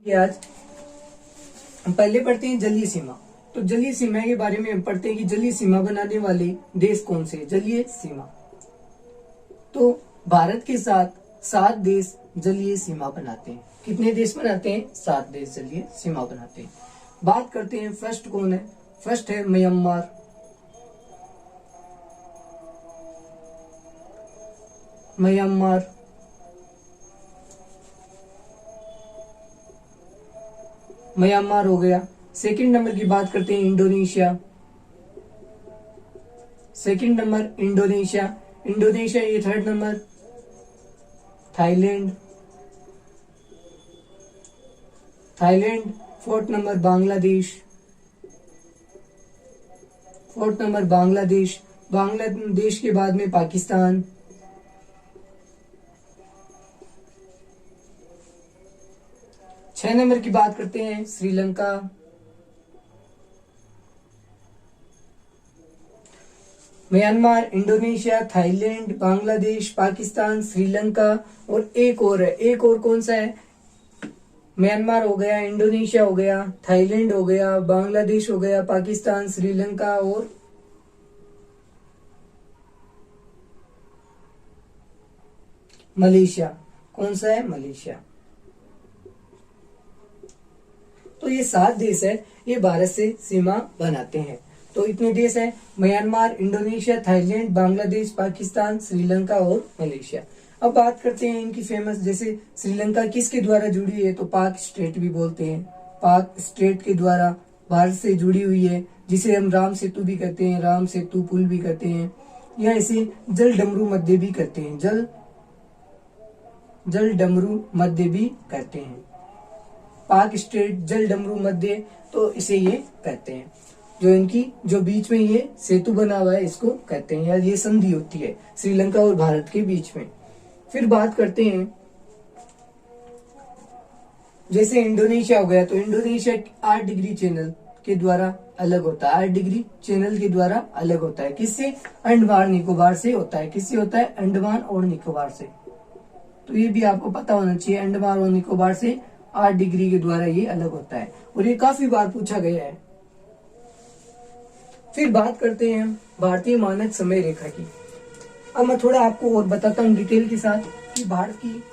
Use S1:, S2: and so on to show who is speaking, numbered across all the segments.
S1: ये आज हम पहले पढ़ते हैं जलीय सीमा। तो जलीय सीमा के बारे में हम पढ़ते हैं कि जलीय सीमा बनाने वाले देश कौन से। जलीय सीमा तो भारत के साथ 7 देश जलीय सीमा बनाते हैं। कितने देश बनाते हैं? 7 देश जलीय सीमा बनाते हैं। बात करते हैं फर्स्ट कौन है। फर्स्ट है म्यांमार। म्यांमार म्यांमार हो गया। सेकंड नंबर की बात करते हैं Indonesia. Second number Indonesia. Indonesia ये third number. Thailand. Thailand fourth number. Bangladesh. Fourth number Bangladesh. Bangladesh के बाद में पाकिस्तान। छह नंबर की बात करते हैं Sri Lanka. Myanmar, Indonesia, Thailand, Bangladesh, Pakistan, Sri Lanka और एक और है। एक और कौन सा है? म्यांमार हो गया, इंडोनेशिया हो गया, थाईलैंड हो गया, बांग्लादेश हो गया, पाकिस्तान, श्रीलंका और मलेशिया। कौन सा है? मलेशिया। तो ये 7 देश है, ये भारत से सीमा बनाते हैं। तो इतने देश है Myanmar, Indonesia, Thailand, Bangladesh, Pakistan, Sri Lanka और मलेशिया। अब बात करते हैं इनकी फेमस। जैसे श्रीलंका किसके द्वारा जुड़ी है? तो पाक स्टेट भी बोलते हैं। पाक स्टेट के द्वारा भारत से जुड़ी हुई है, जिसे हम राम सेतु भी कहते हैं, राम सेतु पुल भी कहते हैं, या इसे जल डमरू मध्य भी कहते हैं। जल डमरू मध्य भी कहते हैं। पाक स्टेट, जल डमरू मध्य, तो इसे ये कहते हैं। जो इनकी जो बीच में ये सेतु बना हुआ है इसको कहते हैं, या ये संधि होती है श्रीलंका और भारत के बीच में। फिर बात करते हैं जैसे इंडोनेशिया हो गया। तो इंडोनेशिया 8 डिग्री चैनल के द्वारा अलग होता है। 8 डिग्री चैनल के द्वारा अलग होता है। किससे? अंडमान निकोबार से होता है। किससे होता है? अंडमान और निकोबार से। तो ये भी आपको पता होना चाहिए, अंडमान और निकोबार से 8 डिग्री के द्वारा ये अलग होता है, और ये काफी बार पूछा गया है। फिर बात करते हैं भारतीय मानक समय रेखा की। अब मैं थोड़ा आपको और बताता हूँ डिटेल के साथ कि भारत की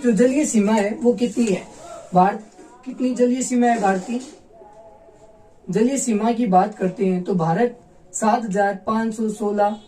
S1: जो जलीय सीमा है वो कितनी है। भारत कितनी जलीय सीमा है? भारत की जलीय सीमा की बात करते हैं तो भारत 7,516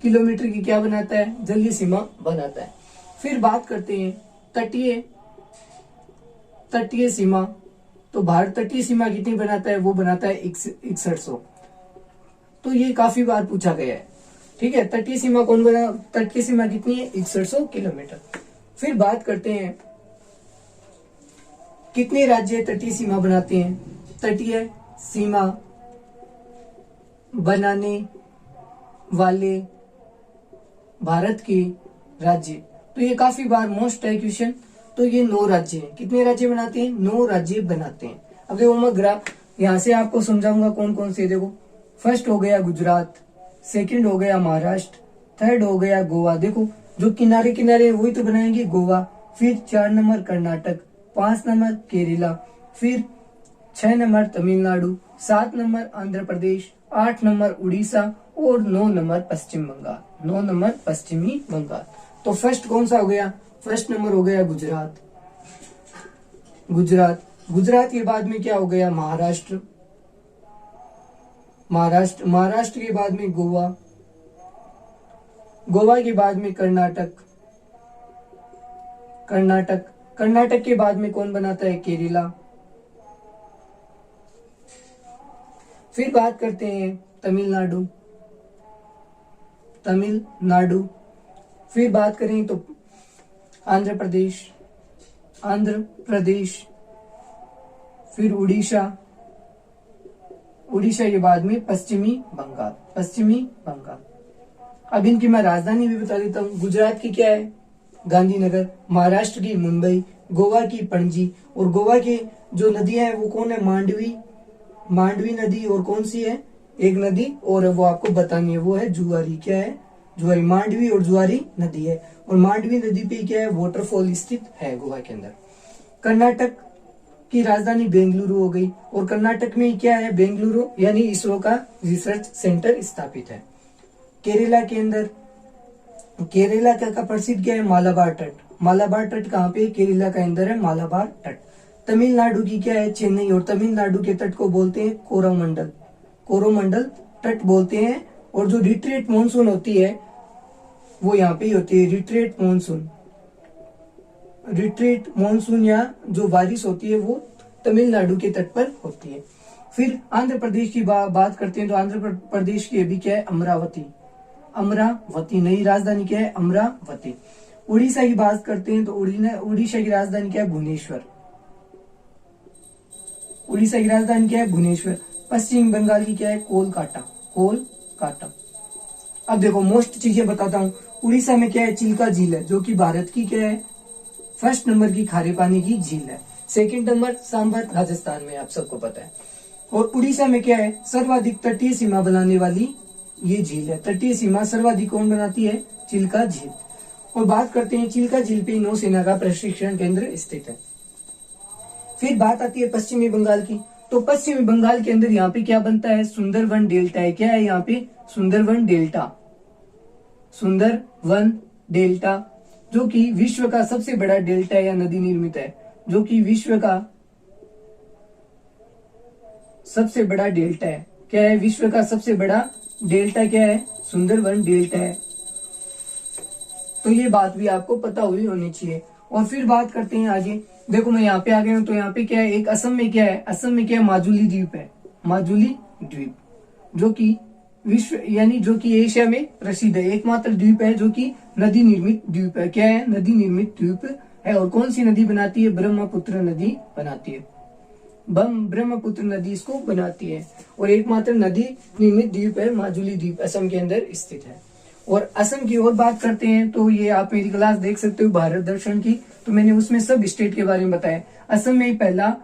S1: किलोमीटर की क्या बनाता है? जलीय सीमा बनाता है। फिर बात करते हैं तटीय सीमा। तो भारत तटीय सीमा कितनी बनाता है? वो बनाता है 6100। तो ये काफी बार पूछा गया है। ठीक है, तटीय सीमा कौन बना? तटीय सीमा कितनी है? 6100 किलोमीटर। फिर बात करते हैं कितने राज्य तटीय सीमा बनाते हैं। तटीय सीमा बनाने वाले भारत के राज्य, तो ये काफी बार मोस्ट है क्वेश्चन। तो ये 9 राज्य हैं। कितने राज्य बनाते हैं? 9 राज्य बनाते हैं। अब देखो मैं ग्राफ यहाँ से आपको समझाऊंगा कौन कौन से। देखो फर्स्ट हो गया गुजरात, सेकंड हो गया महाराष्ट्र, थर्ड हो गया गोवा। देखो जो किनारे किनारे वही तो बनाएंगे, गोवा। फिर 4 नंबर कर्नाटक, 5 नंबर केरला, फिर 6 number Tamil Nadu, 7 number Andhra Pradesh, 8 number Orissa और 9 नंबर पश्चिम बंगाल। 9 नंबर पश्चिमी बंगाल। तो फर्स्ट कौन सा हो गया? फर्स्ट नंबर हो गया गुजरात। गुजरात के बाद में क्या हो गया? महाराष्ट्र के बाद में गोवा के बाद में कर्नाटक के बाद में कौन बनाता है? केरला। फिर बात करते हैं तमिलनाडु। फिर बात करें तो आंध्र प्रदेश, फिर उड़ीसा के बाद में पश्चिमी बंगाल। अब इनकी मैं राजधानी भी बता देता हूँ। गुजरात की क्या है? गांधीनगर। महाराष्ट्र की मुंबई, गोवा की पणजी, और गोवा की जो नदियां हैं वो कौन है? मांडवी नदी। और कौन सी है? एक नदी और वो आपको बतानी है, वो है जुआरी। क्या है? जुआरी, मांडवी और जुआरी नदी है, और मांडवी नदी पे क्या है, वाटरफॉल स्थित है गोवा के अंदर। कर्नाटक की राजधानी बेंगलुरु हो गई, और कर्नाटक में क्या है, बेंगलुरु यानी इसरो का रिसर्च सेंटर स्थापित है। केरला के अंदर, केरला का प्रसिद्ध क्या है, मालाबार तट। मालाबार तट कहाँ पे, केरला के अंदर है मालाबार तट। तमिलनाडु की क्या है, चेन्नई, और तमिलनाडु के तट को बोलते हैं कोरोमंडल, कोरोमंडल तट बोलते हैं। और जो रिट्रेट मानसून होती है वो यहाँ पे ही होती है, रिट्रेट मानसून, रिट्रेट मानसून या जो बारिश होती है वो तमिलनाडु के तट पर होती है। फिर आंध्र प्रदेश की बात करते हैं तो आंध्र प्रदेश की अभी क्या है, अमरावती, अमरावती नई राजधानी क्या है, अमरावती। उड़ीसा की बात करते हैं तो उड़ीसा की राजधानी क्या है, भुवनेश्वर, उड़ीसा की राजधानी क्या है, भुवनेश्वर। पश्चिम बंगाल की क्या है, कोलकाता, कोलकाता। अब देखो मोस्ट चीजें बताता हूँ। उड़ीसा में क्या है, चिल्का झील है, जो कि भारत की क्या है, फर्स्ट नंबर की खारे पानी की झील है। सेकंड नंबर सांबर राजस्थान में, आप सबको पता है। और उड़ीसा में क्या है, सर्वाधिक तटीय सीमा बनाने वाली ये झील है। तटीय सीमा सर्वाधिक कौन बनाती है, चिल्का झील। और बात करते हैं चिल्का झील पे नौसेना का प्रशिक्षण केंद्र स्थित है। फिर बात आती है पश्चिमी बंगाल की, तो पश्चिमी बंगाल के अंदर यहाँ पे क्या बनता है, सुंदरवन डेल्टा है। क्या है यहाँ पे, सुंदरवन डेल्टा, सुंदरवन डेल्टा, जो कि विश्व का सबसे बड़ा डेल्टा या नदी निर्मित है, जो कि विश्व का सबसे बड़ा डेल्टा है। क्या है, विश्व का सबसे बड़ा डेल्टा क्या है, सुंदरवन डेल्टा है। तो ये बात भी आपको पता हुई होनी चाहिए। और फिर बात करते हैं आगे। देखो मैं यहाँ पे आ गया हूँ, तो यहाँ पे क्या है, एक असम में क्या है, असम में क्या है, माजुली द्वीप है, माजुली द्वीप, जो कि विश्व यानी जो कि एशिया में प्रसिद्ध है, एकमात्र द्वीप है जो कि नदी निर्मित द्वीप है। क्या है, नदी निर्मित द्वीप है। और कौन सी नदी बनाती है, ब्रह्मपुत्र नदी बनाती है, ब्रह्मपुत्र नदी इसको बनाती है। और एकमात्र नदी निर्मित द्वीप है माजुली द्वीप, असम के अंदर स्थित है। और असम की और बात करते हैं तो ये आप मेरी क्लास देख सकते हो भारत दर्शन की, तो मैंने उसमें सब स्टेट के बारे में बताया। असम में पहला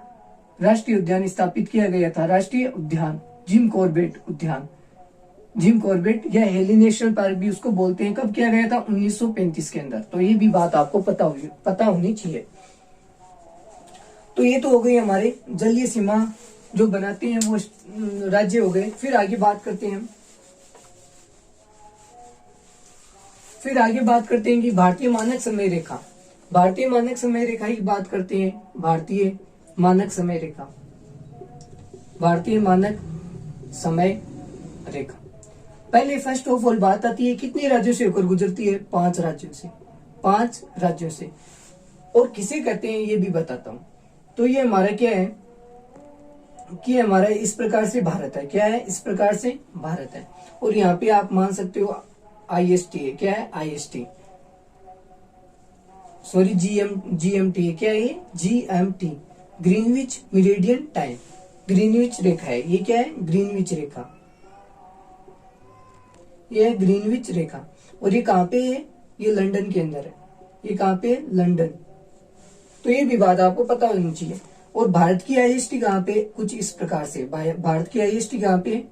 S1: राष्ट्रीय उद्यान स्थापित किया गया था, राष्ट्रीय उद्यान जिम कॉर्बेट उद्यान, जिम कॉर्बेट या हेली नेशनल पार्क भी उसको बोलते हैं। कब किया गया था, 1935 के अंदर। तो ये भी बात आपको पता होनी चाहिए। तो ये तो हो गई हमारे जलीय सीमा जो बनाते हैं वो राज्य हो गए। फिर आगे बात करते हैं कि भारतीय मानक समय रेखा, भारतीय मानक समय रेखा की बात करते हैं। भारतीय मानक समय रेखा, भारतीय मानक समय रेखा। पहले फर्स्ट ऑफ ऑल बात आती है कितने राज्यों से होकर गुजरती है, 5 राज्यों से, 5 राज्यों से। और किसे कहते हैं ये भी बताता हूं। तो ये हमारा क्या है कि हमारा इस प्रकार से भारत है। क्या है, इस प्रकार से भारत है। और यहाँ पे आप मान सकते हो IST है। क्या है, IST, सॉरी GMT है। क्या है ये, GMT, Greenwich median time, Greenwich रेखा है। ये क्या है, ग्रीनविच रेखा, ये है ग्रीनविच रेखा। और ये कहाँ पे है, ये लंदन के अंदर है। ये कहाँ पे, लंदन। तो ये भी बात आपको पता होनी चाहिए। और भारत की IST कहाँ पे, कुछ इस प्रकार से। भारत की IST कहाँ पे,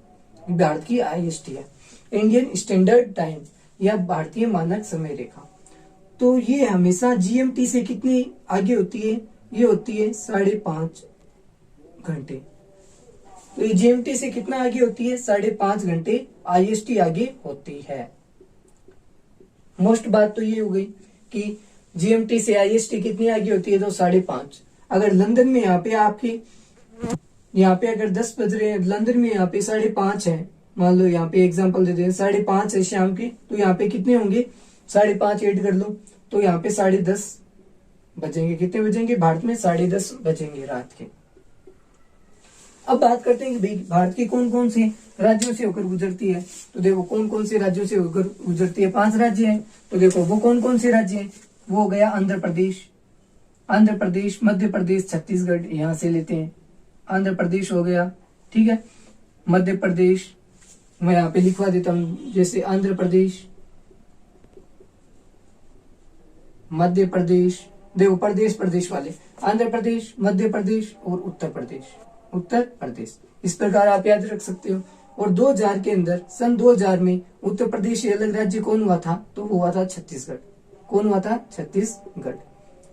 S1: भारत की IST है इंडियन स्टैंडर्ड टाइम या भारतीय मानक समय रेखा। तो ये हमेशा GMT से कितनी आगे होती है, ये होती है 5.5 घंटे। तो ये GMT से कितना आगे होती है, 5.5 घंटे IST आगे होती है। मोस्ट बात तो ये हो गई कि GMT से IST कितनी आगे होती है, तो 5.5। अगर लंदन में यहाँ पे आपके यहाँ पे अगर 10 बज रहे हैं, लंदन में यहाँ पे 5.5 है, मान लो यहाँ पे एग्जांपल दे दें 5.5 है शाम के, तो यहाँ पे कितने होंगे, 5.5 ऐड कर लो, तो यहाँ पे 10:30 बजेंगे। कितने बजेंगे, भारत में 10:30 बजेंगे रात के। अब बात करते हैं कि भाई भारत के कौन कौन से राज्यों से होकर गुजरती है। तो देखो कौन कौन से राज्यों से होकर गुजरती है, 5 राज्य हैं। तो देखो वो कौन कौन से राज्य हैं, वो हो गया आंध्र प्रदेश, मध्य प्रदेश, छत्तीसगढ़, यहाँ से लेते हैं। आंध्र प्रदेश हो गया, ठीक है। मध्य प्रदेश मैं यहाँ पे लिखवा देता हूं, जैसे आंध्र प्रदेश, मध्य प्रदेश, देखो प्रदेश वाले, आंध्र प्रदेश, मध्य प्रदेश और उत्तर प्रदेश, इस प्रकार आप याद रख सकते हो। और 2000 के अंदर सन 2000 में उत्तर प्रदेश से अलग राज्य कौन हुआ था? तो वो हुआ था छत्तीसगढ़। कौन हुआ था? छत्तीसगढ़।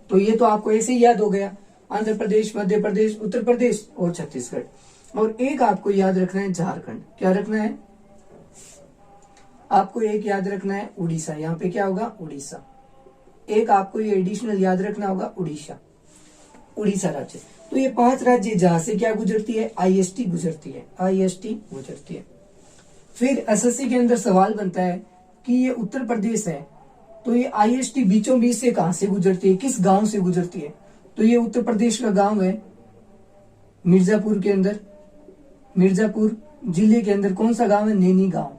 S1: तो ये तो आपको ऐसे ही याद हो गया, आंध्र प्रदेश, मध्य प्रदेश, उत्तर प्रदेश और छत्तीसगढ़। और एक आपको याद रखना है झारखंड। क्या रखना है? आपको एक याद रखना है उड़ीसा। यहाँ पे क्या होगा? उड़ीसा। एक आपको ये एडिशनल याद रखना होगा उड़ीसा, उड़ीसा राज्य। तो ये 5 राज्य जहां से क्या गुजरती है? आईएसटी गुजरती है, आईएसटी गुजरती है। फिर एसएससी के अंदर सवाल बनता है कि ये उत्तर प्रदेश है, तो ये आईएसटी बीचों बीच से कहां से गुजरती है, किस गांव से गुजरती है? तो ये उत्तर प्रदेश का गांव है मिर्जापुर के अंदर, मिर्जापुर जिले के अंदर कौन सा गांव है? नैनी गांव।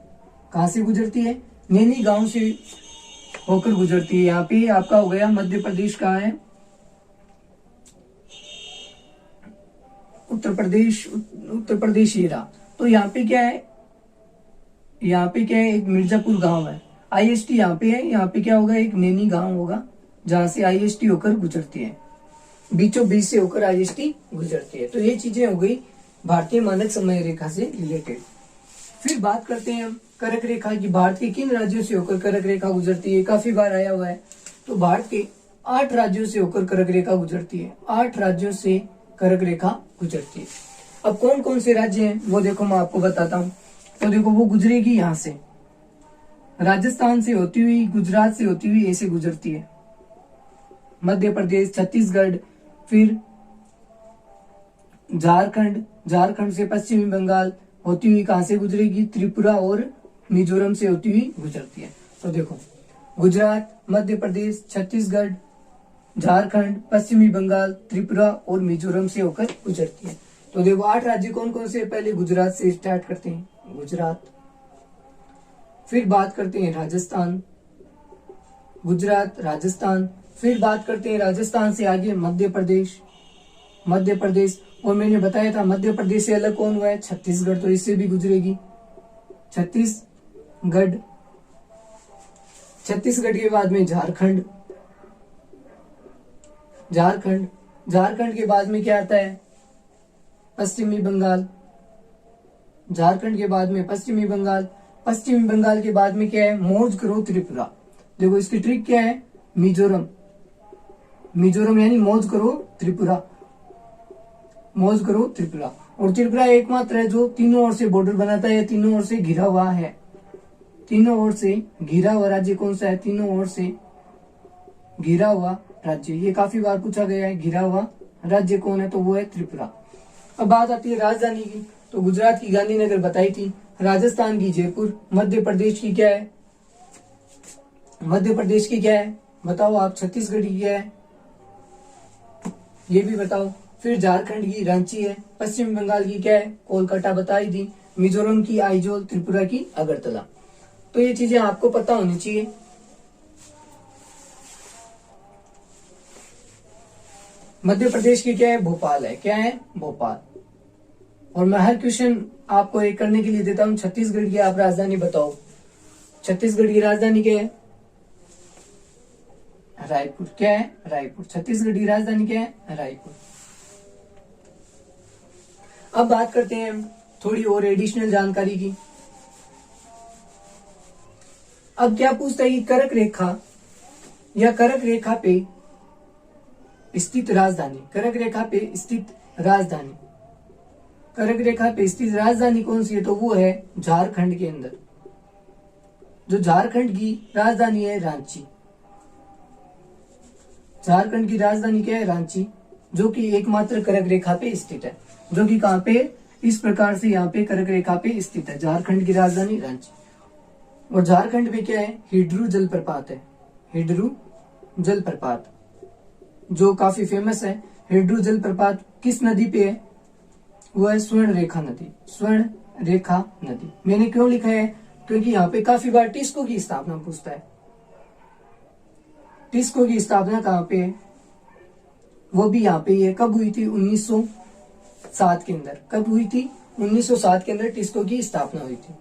S1: कहां से गुजरती है? नैनी गांव से होकर गुजरती है। यहाँ पे आपका हो गया मध्य प्रदेश कहाँ है? उत्तर प्रदेश, उत्तर प्रदेश ये रहा। तो यहाँ पे क्या है? यहाँ पे क्या है? एक मिर्जापुर गांव है, आईएसटी यहाँ पे है। यहाँ पे क्या होगा? एक नैनी गांव होगा जहां से आईएसटी होकर गुजरती है, बीचों बीच से होकर आईएसटी गुजरती है। तो ये चीजें हो गई भारतीय मानक समय रेखा से रिलेटेड। फिर बात करते हैं हम करक रेखा की। भारत के किन राज्यों से होकर करक रेखा गुजरती है? काफी बार आया हुआ है। तो भारत के 8 राज्यों से होकर करक रेखा गुजरती है, 8 राज्यों से करक रेखा गुजरती है। अब कौन कौन से राज्य हैं वो देखो मैं आपको बताता हूँ। तो देखो वो गुजरेगी यहाँ से, राजस्थान से होती हुई, गुजरात से होती हुई ऐसे गुजरती है, मध्य प्रदेश, छत्तीसगढ़, फिर झारखंड, झारखंड से पश्चिमी बंगाल होती हुई कहां से गुजरेगी? त्रिपुरा और मिजोरम से होती हुई गुजरती है। तो देखो गुजरात, मध्य प्रदेश, छत्तीसगढ़, झारखंड, पश्चिमी बंगाल, त्रिपुरा और मिजोरम से होकर गुजरती है। तो देखो 8 राज्य कौन कौन से? पहले गुजरात से स्टार्ट करते हैं, गुजरात। फिर बात करते हैं राजस्थान, गुजरात, राजस्थान। फिर बात करते हैं राजस्थान से आगे मध्य प्रदेश, मध्य प्रदेश। और मैंने बताया था मध्य प्रदेश से अलग कौन हुआ है? छत्तीसगढ़। तो इससे भी गुजरेगी छत्तीसगढ़। छत्तीसगढ़ के बाद में झारखंड, झारखंड, झारखंड के बाद में क्या आता है? पश्चिमी बंगाल, झारखंड के बाद में पश्चिमी बंगाल, पश्चिमी बंगाल के बाद में क्या है? मौज करो त्रिपुरा। देखो इसकी ट्रिक क्या है? मिजोरम, मिजोरम यानी मौज करो त्रिपुरा, मौज करो त्रिपुरा। और त्रिपुरा एकमात्र है जो तीनों ओर से बॉर्डर बनाता है, तीनों ओर से घिरा हुआ है, तीनों ओर से घिरा हुआ राज्य कौन सा है? तीनों ओर से घिरा हुआ राज्य। ये काफी बार पूछा गया है, घिरा हुआ राज्य कौन है? तो वो है त्रिपुरा। अब बात आती है राजधानी की। तो गुजरात की गांधीनगर बताई थी, राजस्थान की जयपुर, मध्य प्रदेश की क्या है? मध्य प्रदेश की क्या है बताओ आप? छत्तीसगढ़ की क्या है ये भी बताओ। फिर झारखंड की रांची है, पश्चिम बंगाल की क्या है? कोलकाता बताई थी, मिजोरम की आइजोल, त्रिपुरा की अगरतला। तो ये चीजें आपको पता होनी चाहिए। मध्य प्रदेश की क्या है? भोपाल है। क्या है? भोपाल। और मैं हर क्वेश्चन आपको एक करने के लिए देता हूं, छत्तीसगढ़ की आप राजधानी बताओ। छत्तीसगढ़ की राजधानी क्या है? रायपुर। क्या है? रायपुर। छत्तीसगढ़ की राजधानी क्या है? रायपुर। अब बात करते हैं थोड़ी और एडिशनल जानकारी की। अब क्या पूछता है कि करक रेखा या करक रेखा पे स्थित राजधानी, करक रेखा पे स्थित राजधानी, करक रेखा पे स्थित राजधानी कौन सी है? तो वो है झारखंड के अंदर, जो झारखंड की राजधानी है रांची। झारखंड की राजधानी क्या है? रांची, जो कि एकमात्र करक रेखा पे स्थित है, जो कि कहां पे? इस प्रकार से यहाँ पे करक रेखा पे स्थित है, झारखंड की राजधानी रांची। और झारखंड में क्या है? हिड्रू जलप्रपात है, हिड्रू जलप्रपात जो काफी फेमस है। हिड्रू जलप्रपात किस नदी पे है? वो है स्वर्ण रेखा नदी, स्वर्ण रेखा नदी। मैंने क्यों लिखा है? क्योंकि यहाँ पे काफी बार टिस्को की स्थापना पूछता है। टिस्को की स्थापना कहाँ पे है? वो भी यहाँ पे ही है। कब हुई थी? 1907 के अंदर। कब हुई थी? 1907 के अंदर टिस्को की स्थापना हुई थी।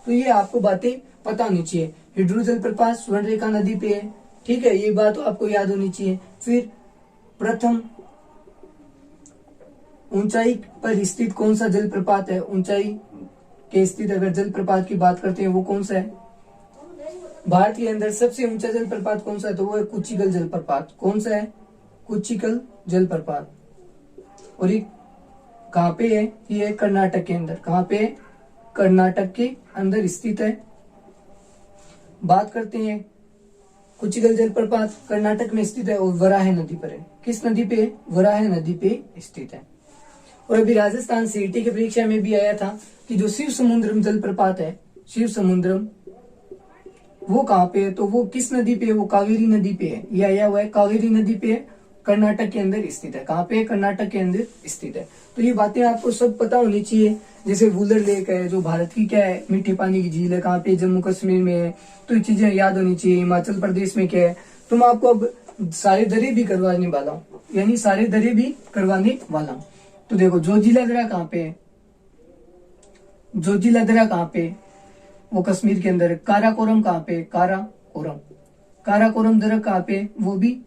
S1: तो ये आपको बातें पता होनी चाहिए। हिड्रू जलप्रपात स्वर्ण रेखा नदी पे है, ठीक है, ये बात तो आपको याद होनी चाहिए। फिर प्रथम ऊंचाई पर स्थित कौन सा जलप्रपात है? ऊंचाई के स्थित अगर जलप्रपात की बात करते हैं वो कौन सा है? भारत के अंदर सबसे ऊंचा जलप्रपात कौन सा है? तो वो है कुचिकल जलप्रपात। कौन सा है? कुचिकल जलप्रपात। और ये कहाँ पे है? ये है कर्नाटक के अंदर। कहाँ पे है? कर्नाटक के अंदर स्थित है। बात करते हैं कुचिकल जलप्रपात कर्नाटक में स्थित है और वराह नदी पर है। किस नदी पे? वराह नदी पे स्थित है। और अभी राजस्थान सीईटी की परीक्षा में भी आया था कि जो शिव समुद्रम जलप्रपात है, शिव समुद्रम, वो कहाँ पे है? तो वो किस नदी पे है? वो कावेरी नदी पे है। ये आया हुआ है कावेरी नदी पे है, कर्नाटक के अंदर स्थित है। कहाँ पे? कर्नाटक के अंदर स्थित है। तो ये बातें आपको सब पता होनी चाहिए। जैसे वुलर लेक है जो भारत की क्या है? मीठे पानी की झील है। कहाँ पे? जम्मू कश्मीर में है। तो ये चीजें याद होनी चाहिए। हिमाचल प्रदेश में क्या है? तो मैं आपको अब सारे दरे भी करवाने वाला हूँ, यानी सारे दरे भी करवाने वाला हूँ। तो देखो जोजिला दर्रा कहाँ पे है? जोजिला दर्रा कहाँ पे? वो कश्मीर के अंदर है। काराकोरम कहाँ पे? काराकोरम। काराकोरम दर्रा कहाँ पे? वो भी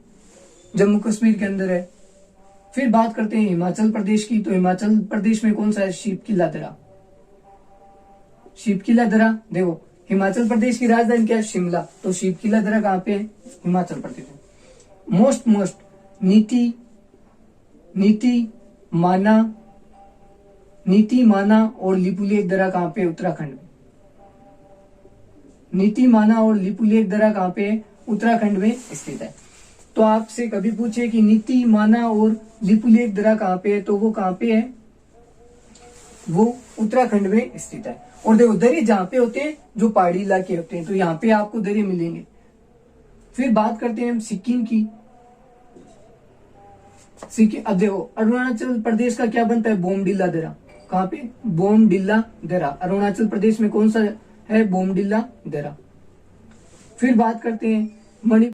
S1: जम्मू कश्मीर के अंदर है। फिर बात करते हैं हिमाचल प्रदेश की। तो हिमाचल प्रदेश में कौन सा है? शिवकिला दर्रा। शिवकिला दर्रा, देखो हिमाचल प्रदेश की राजधानी क्या है? शिमला। तो शिवकिला दर्रा कहाँ पे है? हिमाचल प्रदेश में। मोस्ट नीति माना और लिपुलेख दर्रा कहाँ पे? उत्तराखंड में। नीति माना और लिपुलेख दर्रा कहाँ पे? उत्तराखंड में स्थित है। तो आपसे कभी पूछे कि नीति माना और लिपुलेख दर्रा कहाँ पे है, तो वो कहाँ पे है? वो उत्तराखंड में स्थित है। और देखो दरे जहाँ पे होते हैं जो पहाड़ी इलाके होते हैं, तो यहाँ पे आपको दरे मिलेंगे। फिर बात करते हैं हम सिक्किम की। सिक्किम, अब देखो अरुणाचल प्रदेश का क्या बनता है? बोमडिला दर्रा। कहाँ पे? बोमडिला दर्रा। अरुणाचल प्रदेश में कौन सा है? बोमडिला दर्रा। फिर बात करते हैं मणिपुर